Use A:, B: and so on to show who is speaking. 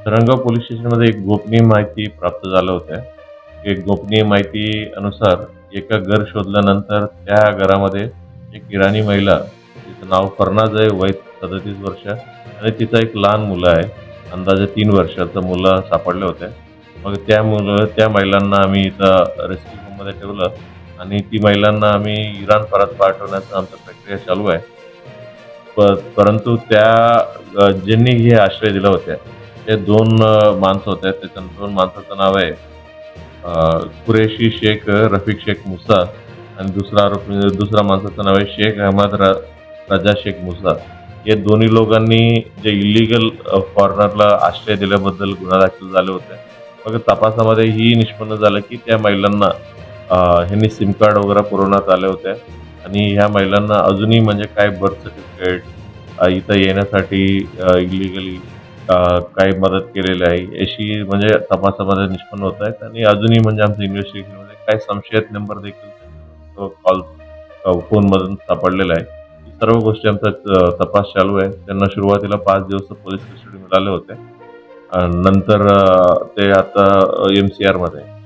A: Dharangaon police स्टेशनमध्ये एक गोपनीय माहिती प्राप्त झालं होतं. एक गोपनीय माहिती अनुसार एका घर शोधल्यानंतर त्या घरामध्ये एक इराणी महिला, तिचं नाव फरनाज आहे, वय 37 वर्ष आणि तिचा एक लहान मुलं आहे. अंदाजे 3 वर्षाचं मुलं सापडले होते. मग त्या महिलांना आम्ही इथं रेस्क्यू होममध्ये ठेवलं आणि ती महिलांना आम्ही इराण परत पाठवण्याचा आमचा प्रक्रिया चालू आहे. परंतु ज्यांनी हे आश्रय दिलं होत्या, ते 2 माणसं होते. त्याच्या 2 माणसाचं नाव आहे कुरेशी शेख रफीक शेख मुसा आणि दुसरा माणसाचं नाव आहे शेख अहमद रजा शेख मुसा. हे दोन्ही लोकांनी जे इल्लीगल फॉरेनरला आश्रय दिल्याबद्दल गुन्हा दाखल झाले होते. मग तपासामध्ये ही निष्पन्न झालं, की त्या महिलांना ह्यांनी सिम कार्ड वगैरे पुरवण्यात आले होते आणि ह्या महिलांना अजूनही म्हणजे काय बर्थ सर्टिफिकेट इथं येण्यासाठी इल्लीगली काही मदत केलेली आहे, अशी म्हणजे तपासामध्ये निष्पन्न होत आहेत आणि अजूनही म्हणजे आमच्या इन्व्हेस्टिगेशनमध्ये काही संशयित नंबर देखील फोनमधून सापडलेला आहे. ही सर्व गोष्टी आमचा तपास चालू आहे. त्यांना सुरुवातीला 5 दिवस पोलीस कस्टडी मिळाले होते. नंतर ते आता एम-सी-आरमध्ये आहे.